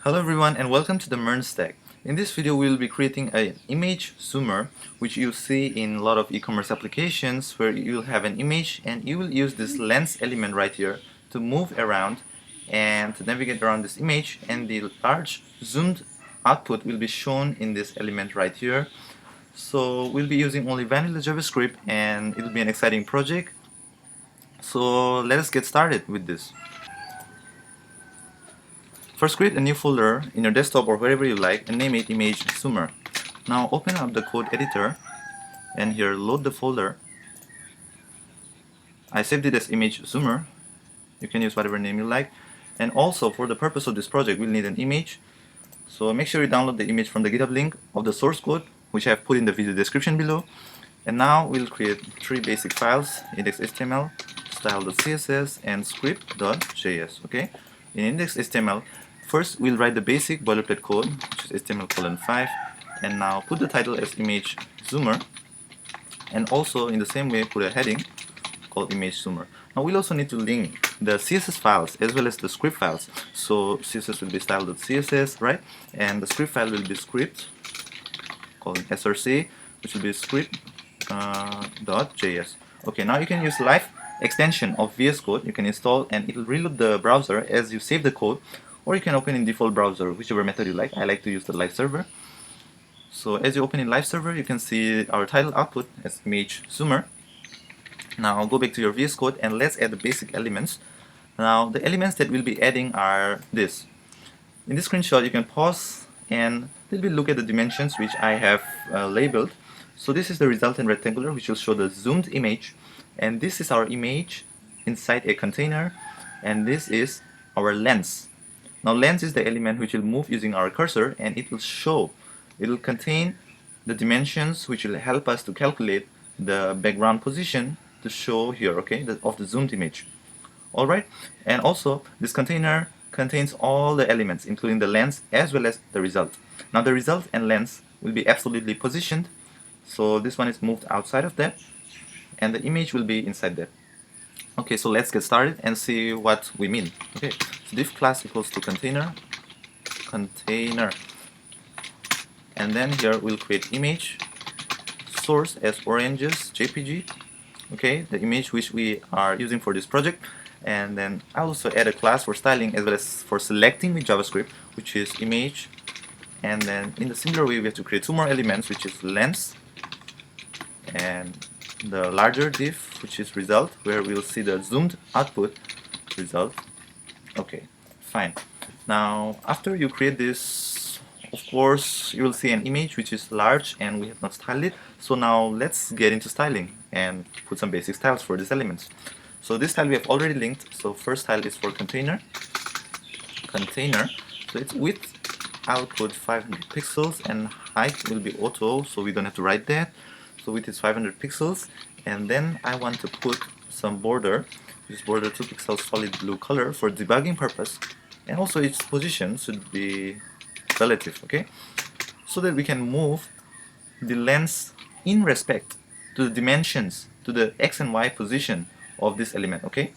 Hello everyone and welcome to the MERN stack. In this video we will be creating an image zoomer which you see in a lot of e-commerce applications where you will have an image and you will use this lens element right here to move around and to navigate around this image, and the large zoomed output will be shown in this element right here. So we'll be using only vanilla JavaScript and it will be an exciting project. So let us get started with this. First, create a new folder in your desktop or wherever you like and name it image zoomer. Now open up the code editor and here load the folder. I saved it as image zoomer. You can use whatever name you like. And also for the purpose of this project we'll need an image. So make sure you download the image from the GitHub link of the source code, which I have put in the video description below. And now we'll create three basic files: index.html, style.css, and script.js. Okay? In index.html, first we'll write the basic boilerplate code, which is HTML:5, and now put the title as image zoomer, and also in the same way put a heading called image zoomer. Now we'll also need to link the CSS files as well as the script files. So CSS will be style.css, right? And the script file will be script called src, which will be script.js. Okay, now you can use live extension of VS Code. You can install and it will reload the browser as you save the code, or you can open in default browser, whichever method you like. I like to use the live server. So as you open in live server, you can see our title output as image zoomer. Now go back to your VS Code and let's add the basic elements. Now the elements that we'll be adding are this. In this screenshot you can pause and a little bit look at the dimensions which I have labeled. So this is the resultant rectangular which will show the zoomed image, and this is our image inside a container, and this is our lens. Now lens is the element which will move using our cursor, and it will contain the dimensions which will help us to calculate the background position to show here, okay, of the zoomed image. Alright, and also this container contains all the elements including the lens as well as the result. Now the result and lens will be absolutely positioned, so this one is moved outside of that and the image will be inside that. Okay, so let's get started and see what we mean. Okay, so div class equals to container, and then here we'll create image source as oranges JPG. Okay, the image which we are using for this project, and then I'll also add a class for styling as well as for selecting with JavaScript, which is image, and then in the similar way we have to create two more elements, which is lens and the larger div, which is result, where we'll see the zoomed output result. Okay, fine. Now after you create this, of course you will see an image which is large and we have not styled it. So now let's get into styling and put some basic styles for these elements. So this style we have already linked. So first style is for container. So it's width output 500 pixels and height will be auto, so we don't have to write that. So width is 500 pixels, and then I want to put some border. This border 2 pixels solid blue color for debugging purpose, and also its position should be relative, okay, so that we can move the lens in respect to the dimensions, to the x and y position of this element, okay,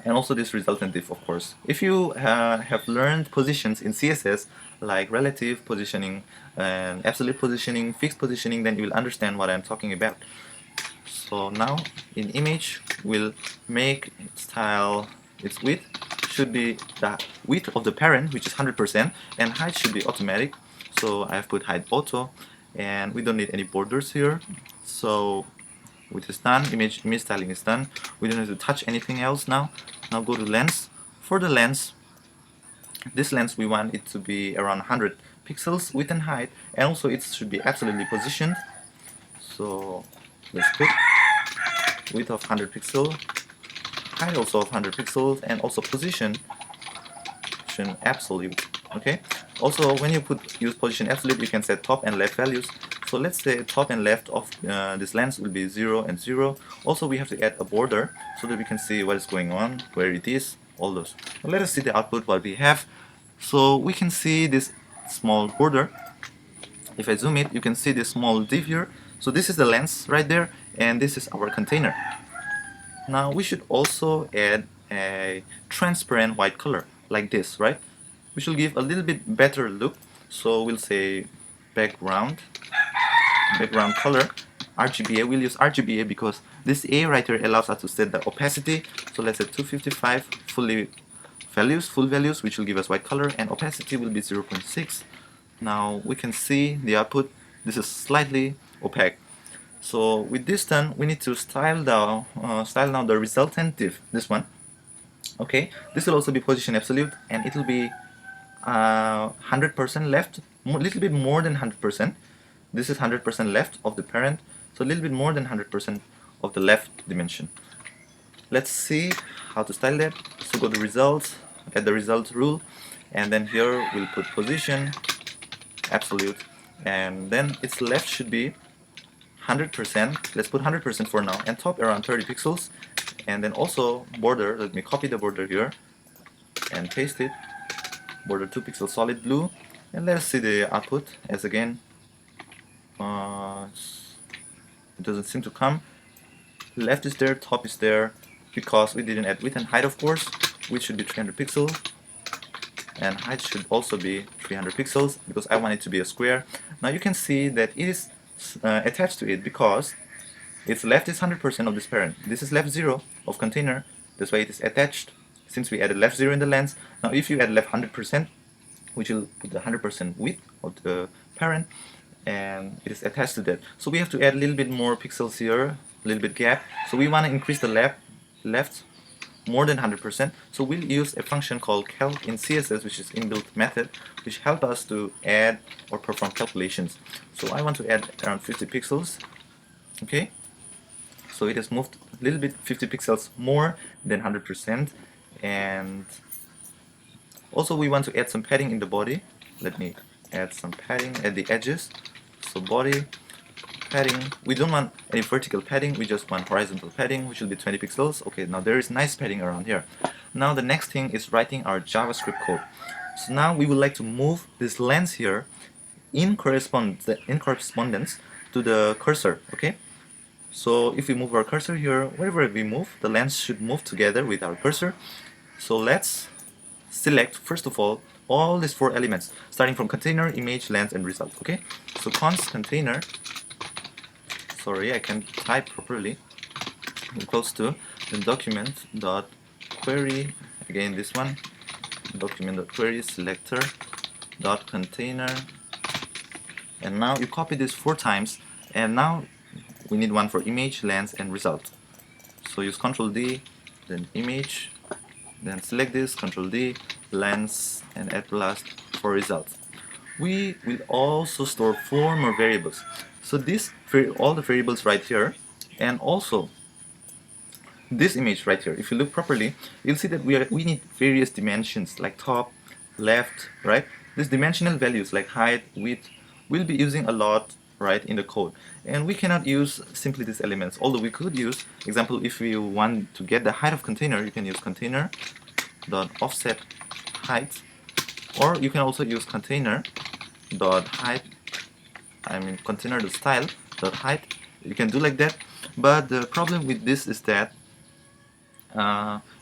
and also this resultant div, of course. If you have learned positions in CSS like relative positioning and absolute positioning, fixed positioning, then you will understand what I'm talking about. So now in image we'll make style its width should be the width of the parent, which is 100%, and height should be automatic, so I have put height auto, and we don't need any borders here. So width is done, image styling is done, we don't have to touch anything else now. Now go to lens. For the lens, this lens we want it to be around 100 pixels width and height, and also it should be absolutely positioned. So let's put width of 100 pixels, height also of 100 pixels, and also position absolute. Okay, also when you use position absolute you can set top and left values. So let's say top and left of this lens will be 0 and 0. Also we have to add a border so that we can see what is going on, where it is, all those. Now let us see the output what we have. So we can see this small border. If I zoom it, you can see this small div here. So this is the lens right there, and this is our container. Now we should also add a transparent white color like this, right? we should give a little bit better look. So we'll say background color RGBA. We'll use RGBA because this A right here allows us to set the opacity. So let's say 255 full values, which will give us white color, and opacity will be 0.6. Now we can see the output. This is slightly opaque. So with this done, we need to style down the resultant div, this one. Okay, this will also be position absolute, and it will be 100% left, a little bit more than 100%. This is 100% left of the parent, so a little bit more than 100% of the left dimension. Let's see how to style that. So go to results, add the results rule, and then here we'll put position absolute, and then its left should be 100%. Let's put 100% for now, and top around 30 pixels, and then also border. Let me copy the border here and paste it. Border 2 pixels solid blue, and let's see the output. As again, it doesn't seem to come. Left is there, top is there, because we didn't add width and height, of course, which should be 300 pixels, and height should also be 300 pixels because I want it to be a square. Now you can see that it is attached to it because its left is 100% of this parent. This is left 0 of container, that's why it is attached, since we added left 0 in the lens. Now if you add left 100%, which will put the 100% width of the parent, and it is attached to that. So we have to add a little bit more pixels here, a little bit gap. So we want to increase the left more than 100%. So we'll use a function called calc in CSS, which is inbuilt method, which help us to add or perform calculations. So I want to add around 50 pixels. Okay, so it has moved a little bit, 50 pixels more than 100%. And also we want to add some padding in the body. Let me add some padding at the edges. So body padding, we don't want any vertical padding, we just want horizontal padding, which will be 20 pixels. Okay, now there is nice padding around here. Now the next thing is writing our JavaScript code. So now we would like to move this lens here in correspondence to the cursor. Okay, so if we move our cursor here, wherever we move, the lens should move together with our cursor. So let's select first of all these 4 elements, starting from container, image, lens, and result. Okay, so const container, sorry, I can't type properly, equals to the document dot query, again this one, document dot query selector dot container, and now you copy this 4 times, and now we need one for image, lens, and result. So use Ctrl D, then image, then select this, Ctrl D, lens, and add last for results. We will also store 4 more variables. So this, all the variables right here, and also this image right here. If you look properly, you'll see that we need various dimensions like top, left, right? These dimensional values like height, width, we'll be using a lot, right, in the code. And we cannot use simply these elements, although we could use, example, if we want to get the height of container, you can use container dot offset height, or you can also use container dot height, container dot style dot height. You can do like that, but the problem with this is that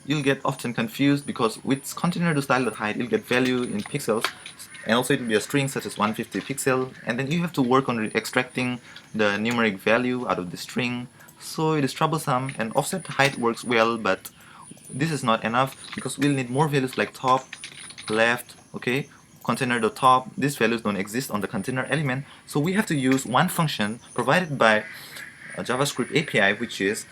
you'll get often confused, because with container dot style dot height you'll get value in pixels, and also it will be a string such as 150 pixel, and then you have to work on extracting the numeric value out of the string, so it is troublesome. And offset height works well, but this is not enough because we'll need more values like top, left. Okay, container dot top, these values don't exist on the container element, so we have to use one function provided by a JavaScript API, which is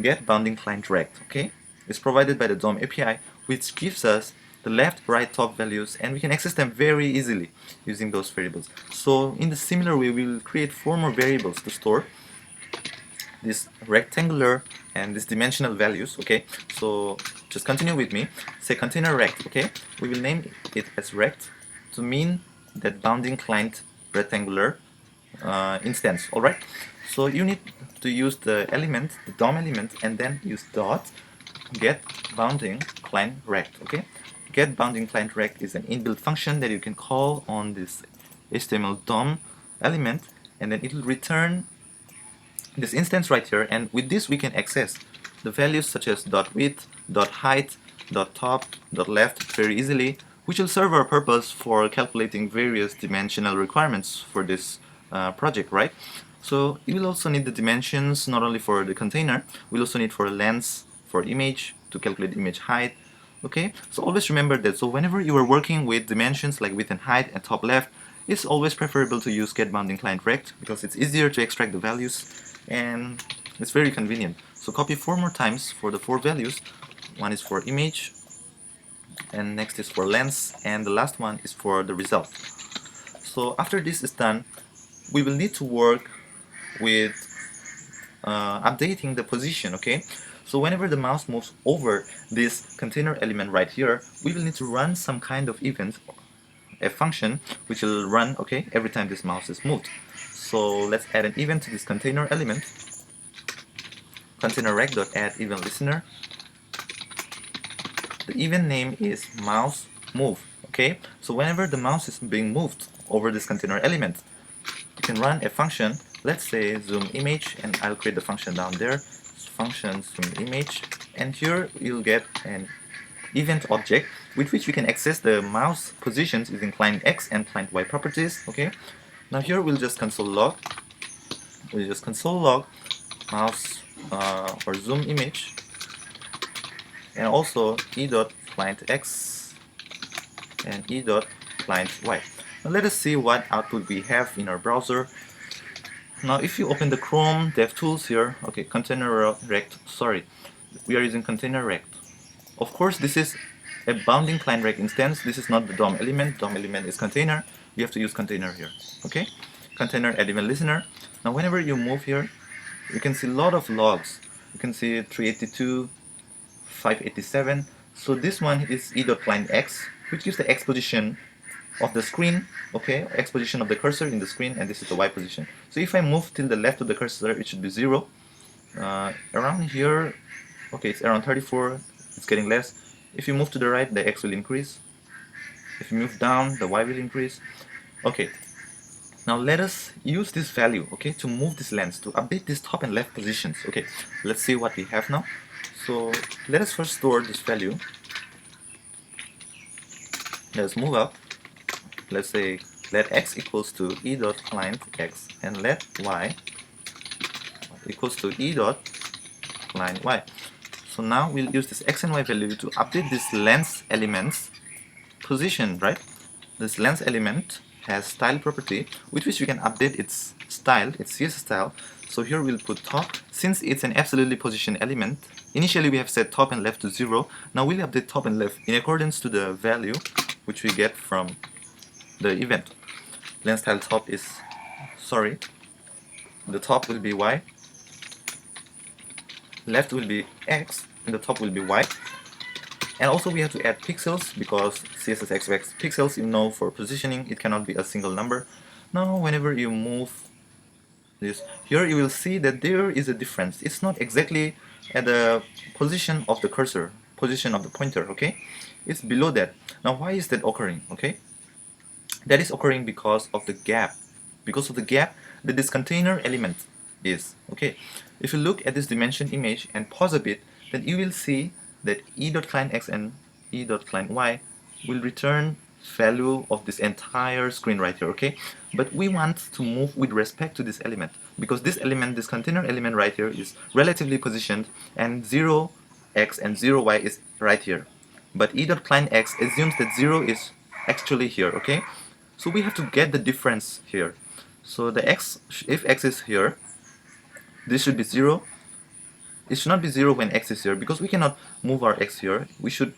get bounding client rect. Okay, it's provided by the DOM API, which gives us the left, right, top values, and we can access them very easily using those variables. So in the similar way, we will create 4 more variables to store this rectangular and this dimensional values. Okay, so just continue with me. Say container rect. Okay, we will name it as rect to mean that bounding client rectangular instance. All right, so you need to use the element, the DOM element, and then use dot get bounding client rect. Okay, get bounding client rect is an inbuilt function that you can call on this HTML DOM element, and then it will return this instance right here, and with this we can access the values such as dot width, dot height, dot top, dot left very easily which will serve our purpose for calculating various dimensional requirements for this project, right? So you will also need the dimensions not only for the container, we'll also need for length, for image, to calculate image height. Okay, so always remember that. So whenever you are working with dimensions like width and height and top left, it's always preferable to use getBounding client rect because it's easier to extract the values and it's very convenient. So copy 4 more times for the 4 values. One is for image, and next is for length, and the last one is for the result. So after this is done, we will need to work with updating the position, okay? So whenever the mouse moves over this container element right here, we will need to run some kind of event, a function, which will run, okay, every time this mouse is moved. So let's add an event to this container element, container rect.add_event listener. The event name is mouse move, okay? So whenever the mouse is being moved over this container element, you can run a function, let's say zoom image, and I'll create the function down there, function zoom image, and here you'll get an event object with which we can access the mouse positions using client X and client Y properties, okay? Now here we'll just console log, mouse or zoom image, and also e.clientX and e.clientY. Now let us see what output we have in our browser. Now if you open the Chrome DevTools here, okay, container rect, sorry, we are using container rect. Of course this is a bounding client rect instance, this is not the DOM element is container, we have to use container here, okay? Container element listener. Now whenever you move here, you can see a lot of logs. You can see 382, 587. So this one is e.clientX, which gives the X position of the screen, okay, X position of the cursor in the screen, and this is the Y position. So if I move till the left of the cursor, it should be 0. Around here, okay, it's around 34, it's getting less. If you move to the right, the X will increase. If you move down, the Y will increase. Okay, now let us use this value, okay, to move this lens, to update this top and left positions. Okay, let's see what we have now. So let us first store this value. Let's move up. Let's say let X equals to e.clientX and let Y equals to e.clientY. So now we'll use this X and Y value to update this lens element's position, right? This lens element has style property with which we can update its style, its CSS style. So here we'll put top. Since it's an absolutely positioned element, initially we have set top and left to 0. Now we'll update top and left in accordance to the value which we get from the event. Lens style top is, sorry, the top will be Y, left will be X, and the top will be Y. And also we have to add pixels because CSS expects pixels, you know, for positioning. It cannot be a single number. Now whenever you move this, here you will see that there is a difference. It's not exactly at the position of the cursor, position of the pointer, okay? It's below that. Now why is that occurring, okay? That is occurring because of the gap. Because of the gap that this container element is, okay? If you look at this dimension image and pause a bit, then you will see that e.clientX and e.clientY will return value of this entire screen right here, okay? But we want to move with respect to this element because this element, this container element right here is relatively positioned and 0x and 0y is right here. But e.clientX assumes that 0 is actually here, okay? So we have to get the difference here. So the x, if x is here, this should be 0. It should not be 0 when x is here because we cannot move our x here.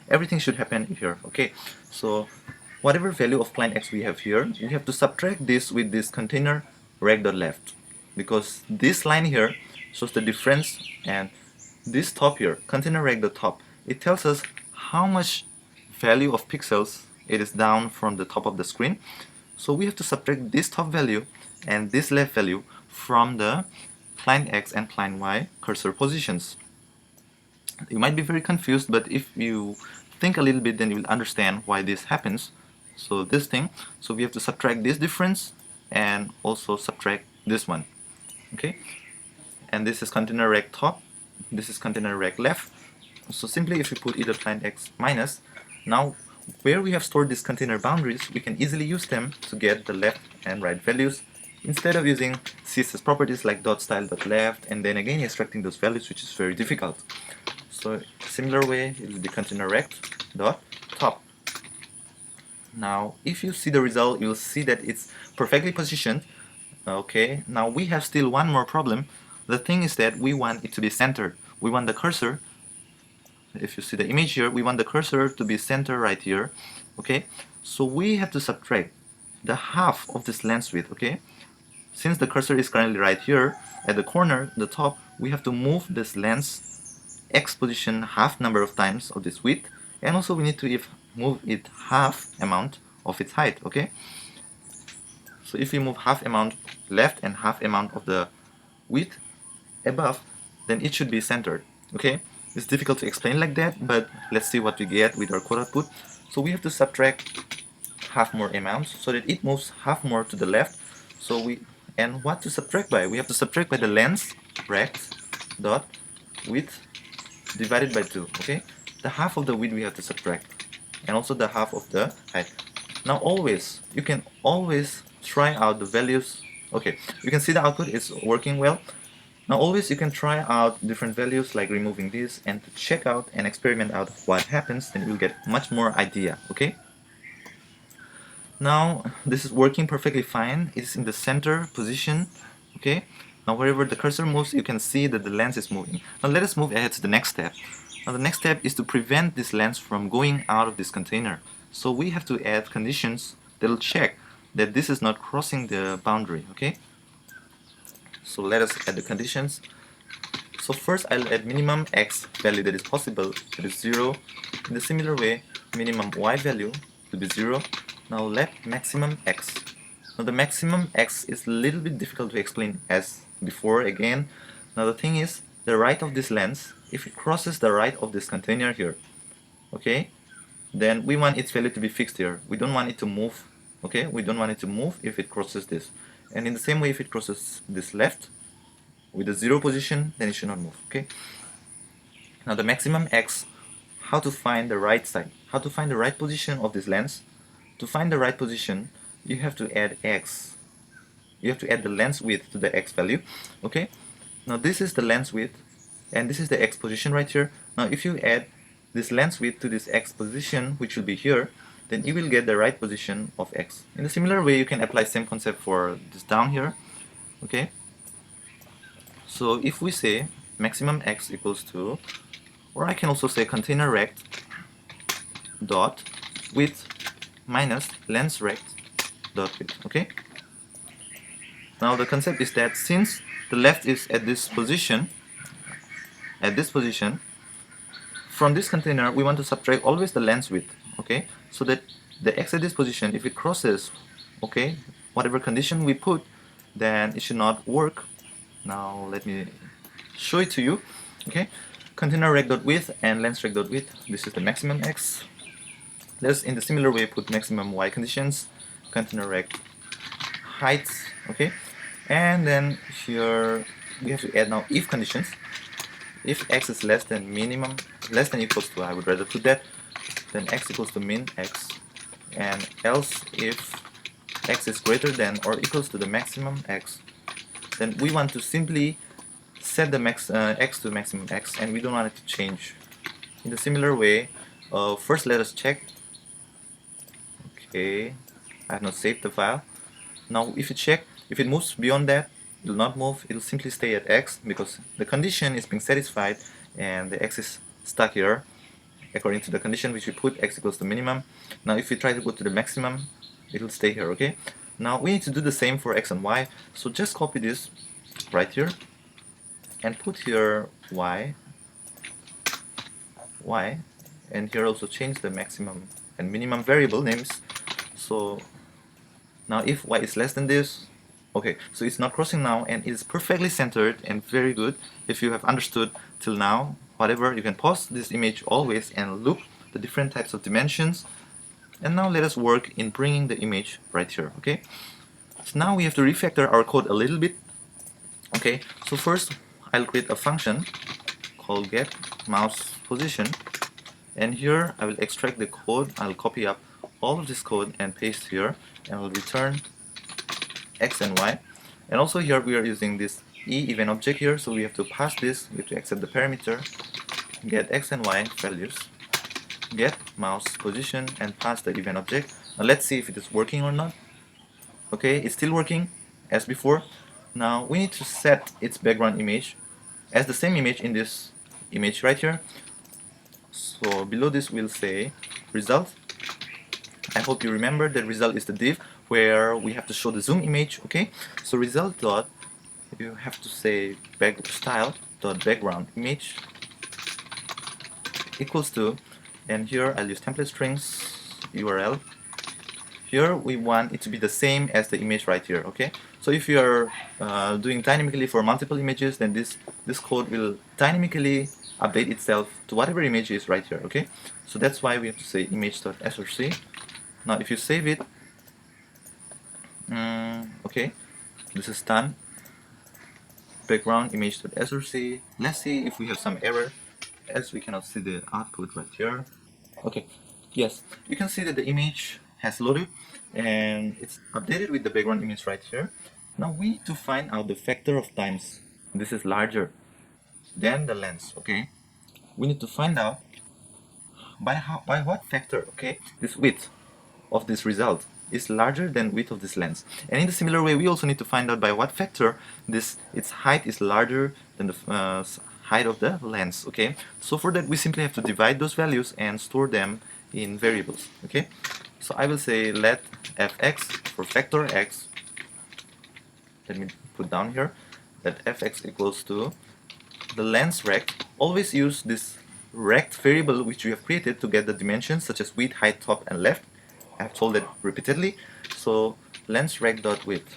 Everything should happen here, okay? So whatever value of client x we have here, we have to subtract this with this container rect.left because this line here shows the difference, and this top here, container rect.top, it tells us how much value of pixels it is down from the top of the screen. So we have to subtract this top value and this left value from the client X and client Y cursor positions. You might be very confused, but if you think a little bit, then you will understand why this happens. So this thing, so we have to subtract this difference and also subtract this one, okay? And this is container rect top, this is container rect left. So simply if you put either client X minus, now where we have stored these container boundaries, we can easily use them to get the left and right values instead of using CSS properties like .style.left and then again extracting those values, which is very difficult. So similar way, it will be container rect.top. Now if you see the result, you'll see that it's perfectly positioned. Okay, now we have still one more problem. The thing is that we want it to be centered. We want the cursor, if you see the image here, we want the cursor to be centered right here. Okay, so we have to subtract the half of this lens width. Okay, since the cursor is currently right here at the corner, the top, we have to move this lens X position half number of times of this width, and also we need to move it half amount of its height. Okay, so if we move half amount left and half amount of the width above, then it should be centered. Okay, it's difficult to explain like that, but let's see what we get with our code output. So we have to subtract half more amounts so that it moves half more to the left. And what to subtract by? We have to subtract by the lens rect dot width divided by 2. Okay, the half of the width we have to subtract, and also the half of the height. Now you can always try out the values. Okay, you can see the output is working well. Now always you can try out different values like removing this and to check out and experiment out what happens, then you'll get much more idea. Okay, now this is working perfectly fine. It's in the center position. Okay, now wherever the cursor moves, you can see that the lens is moving. Now let us move ahead to the next step. Now the next step is to prevent this lens from going out of this container. So we have to add conditions that will check that this is not crossing the boundary. Okay, so let us add the conditions. So first I'll add minimum x value that is possible, that is 0. In the similar way, minimum y value will be 0. Now let maximum x. Now the maximum x is a little bit difficult to explain as before again. Now the thing is, the right of this lens, if it crosses the right of this container here, okay, then we want its value to be fixed here. We don't want it to move. Okay, we don't want it to move if it crosses this. And in the same way, if it crosses this left with a 0 position, then it should not move. Okay. Now the maximum x, how to find the right side, how to find the right position of this lens. To find the right position, you have to add x. You have to add the lens width to the x value. Okay. Now this is the lens width, and this is the x position right here. Now if you add this lens width to this x position, which will be here, then you will get the right position of x. In a similar way, you can apply same concept for this down here. Okay. So if we say maximum x equals to, or I can also say container rect dot width minus lens rect dot width. Okay. Now the concept is that since the left is at this position, from this container we want to subtract always the lens width. Okay, so that the x at this position, if it crosses, okay, whatever condition we put, then it should not work. Now let me show it to you. Okay, container rect.width and lens rect.width. This is the maximum x. Let's in the similar way put maximum y conditions, container rect height. Okay, and then here we have to add now if conditions. If x is less than minimum, less than equals to, I would rather put that, then x equals to min x, and else if x is greater than or equals to the maximum x, then we want to simply set the max x to maximum x, and we don't want it to change. In the similar way, first let us check. Okay, I have not saved the file. Now if you check, if it moves beyond that, it will not move, it will simply stay at x because the condition is being satisfied and the x is stuck here according to the condition which we put, x equals to minimum. Now if we try to go to the maximum, it will stay here. Okay, now we need to do the same for x and y, so just copy this right here and put here y, and here also change the maximum and minimum variable names. So now if y is less than this, okay, so it's not crossing now and it's perfectly centered and very good. If you have understood till now, whatever, you can pause this image always and look the different types of dimensions. And now let us work in bringing the image right here. Okay, so now we have to refactor our code a little bit. Okay, so first I'll create a function called get mouse position, And here I will extract the code. I'll copy up all of this code and paste here, and I'll return x and y. And also here we are using this event object here, so we have to pass this. We have to accept the parameter get x and y values, get mouse position, and pass the event object. Now let's see if it is working or not. Okay, it's still working as before. Now we need to set its background image as the same image in this image right here. So below this we'll say result. I hope you remember that result is the div where we have to show the zoom image. Okay, so result dot, you have to say style dot background image equals to, and here I'll use template strings URL. Here we want it to be the same as the image right here. Okay, so if you are doing dynamically for multiple images, then this code will dynamically update itself to whatever image is right here. Okay, so that's why we have to say image.src. Now if you save it, okay, this is done. Background image.src. Let's see if we have some error, as we cannot see the output right here. Okay, yes, you can see that the image has loaded and it's updated with the background image right here. Now we need to find out the factor of times this is larger than the length. Okay, we need to find out by what factor. Okay, this width of this result is larger than width of this length. And in a similar way, we also need to find out by what factor its height is larger than the height of the length. Okay, so for that we simply have to divide those values and store them in variables. Okay, so I will say let fx for factor x, let me put down here, that fx equals to the length rect. Always use this rect variable which we have created to get the dimensions such as width, height, top, and left. I have told that repeatedly. So length rect dot width.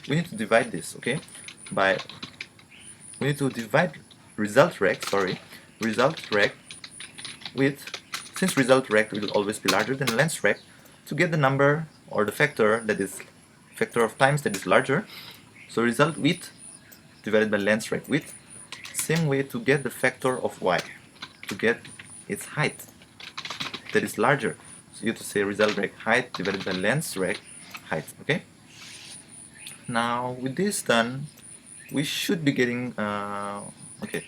We need to divide this, okay, by, we need to divide result rect with, since result rect will always be larger than length rect, to get the number or the factor that is factor of times that is larger. So result width divided by length rect width. Same way to get the factor of y, to get its height that is larger. So you have to say result rect height divided by length rect height. Okay. Now with this done, we should be getting okay.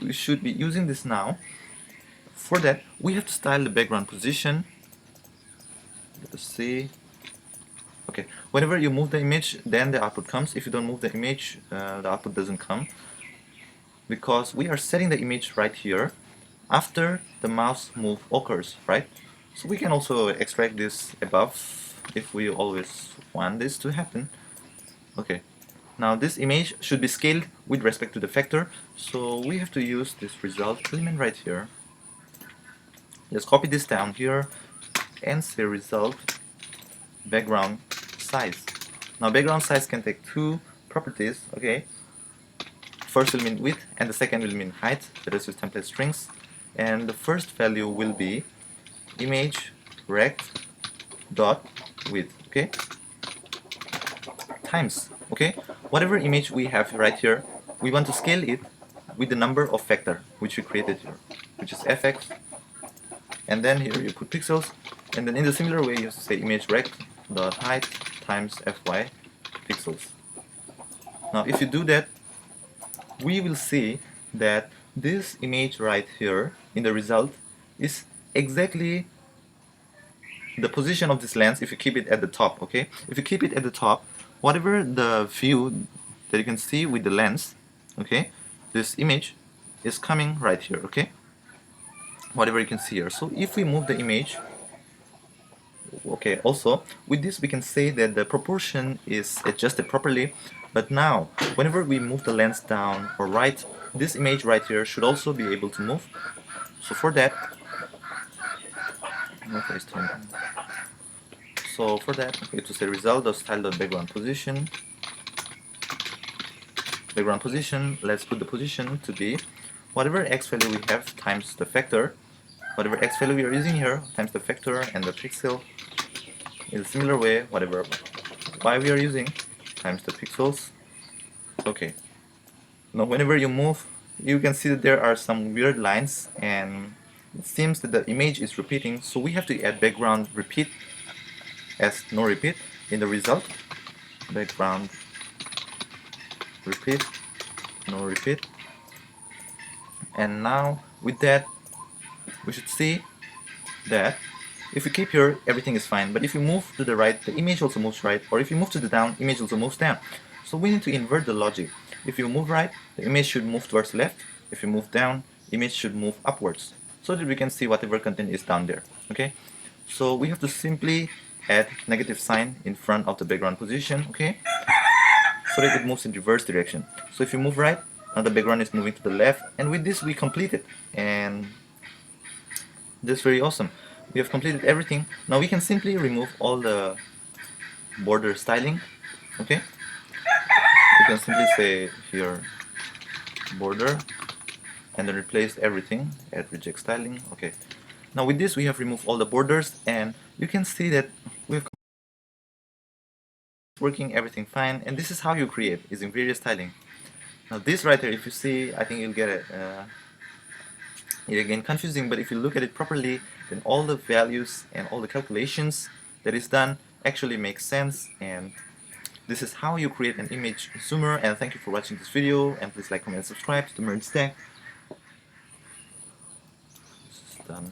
We should be using this now. For that, we have to style the background position. Let us see. Okay, whenever you move the image, then the output comes. If you don't move the image, the output doesn't come, because we are setting the image right here after the mouse move occurs, right? So we can also extract this above if we always want this to happen. Okay, now this image should be scaled with respect to the factor, so we have to use this result element right here. Let's copy this down here and say result background size. Now background size can take two properties. Okay, first will mean width and the second will mean height. Let us use template strings, and the first value will be image rect dot width. Okay, times, okay, whatever image we have right here, we want to scale it with the number of factor which we created here, which is fx, and then here you put pixels, and then in the similar way you have to say image rect dot height times fy pixels. Now if you do that, we will see that this image right here in the result is exactly the position of this lens if you keep it at the top. Okay, if you keep it at the top, whatever the view that you can see with the lens, okay, this image is coming right here. Okay, whatever you can see here. So if we move the image, okay, also with this we can say that the proportion is adjusted properly. But now whenever we move the lens down or right, this image right here should also be able to move. So for that, okay, so for that we have to say result of style dot background position. Background position, let's put the position to be whatever x value we have times the factor, whatever x value we are using here times the factor and the pixel. In a similar way, whatever y we are using times the pixels. Okay, now whenever you move, you can see that there are some weird lines, and it seems that the image is repeating, so we have to add background repeat as no repeat in the result. Background repeat, no repeat. And now with that, we should see that if we keep here, everything is fine. But if you move to the right, the image also moves right. Or if you move to the down, image also moves down. So we need to invert the logic. If you move right, the image should move towards left. If you move down, image should move upwards, so that we can see whatever content is down there. Okay? So we have to simply add negative sign in front of the background position, okay? So that it moves in reverse direction. So if you move right, now the background is moving to the left, and with this we complete it. And that's very awesome. We have completed everything. Now we can simply remove all the border styling, okay? We can simply say here border and then replace everything, add reject styling, okay. Now with this we have removed all the borders, and you can see that we've working everything fine, and this is how you create using various styling. Now this right here, if you see, I think you'll get it. It again confusing, but if you look at it properly, then all the values and all the calculations that is done actually makes sense, and this is how you create an image zoomer. And thank you for watching this video, and please like, comment, and subscribe to the Merge Stack. This is done.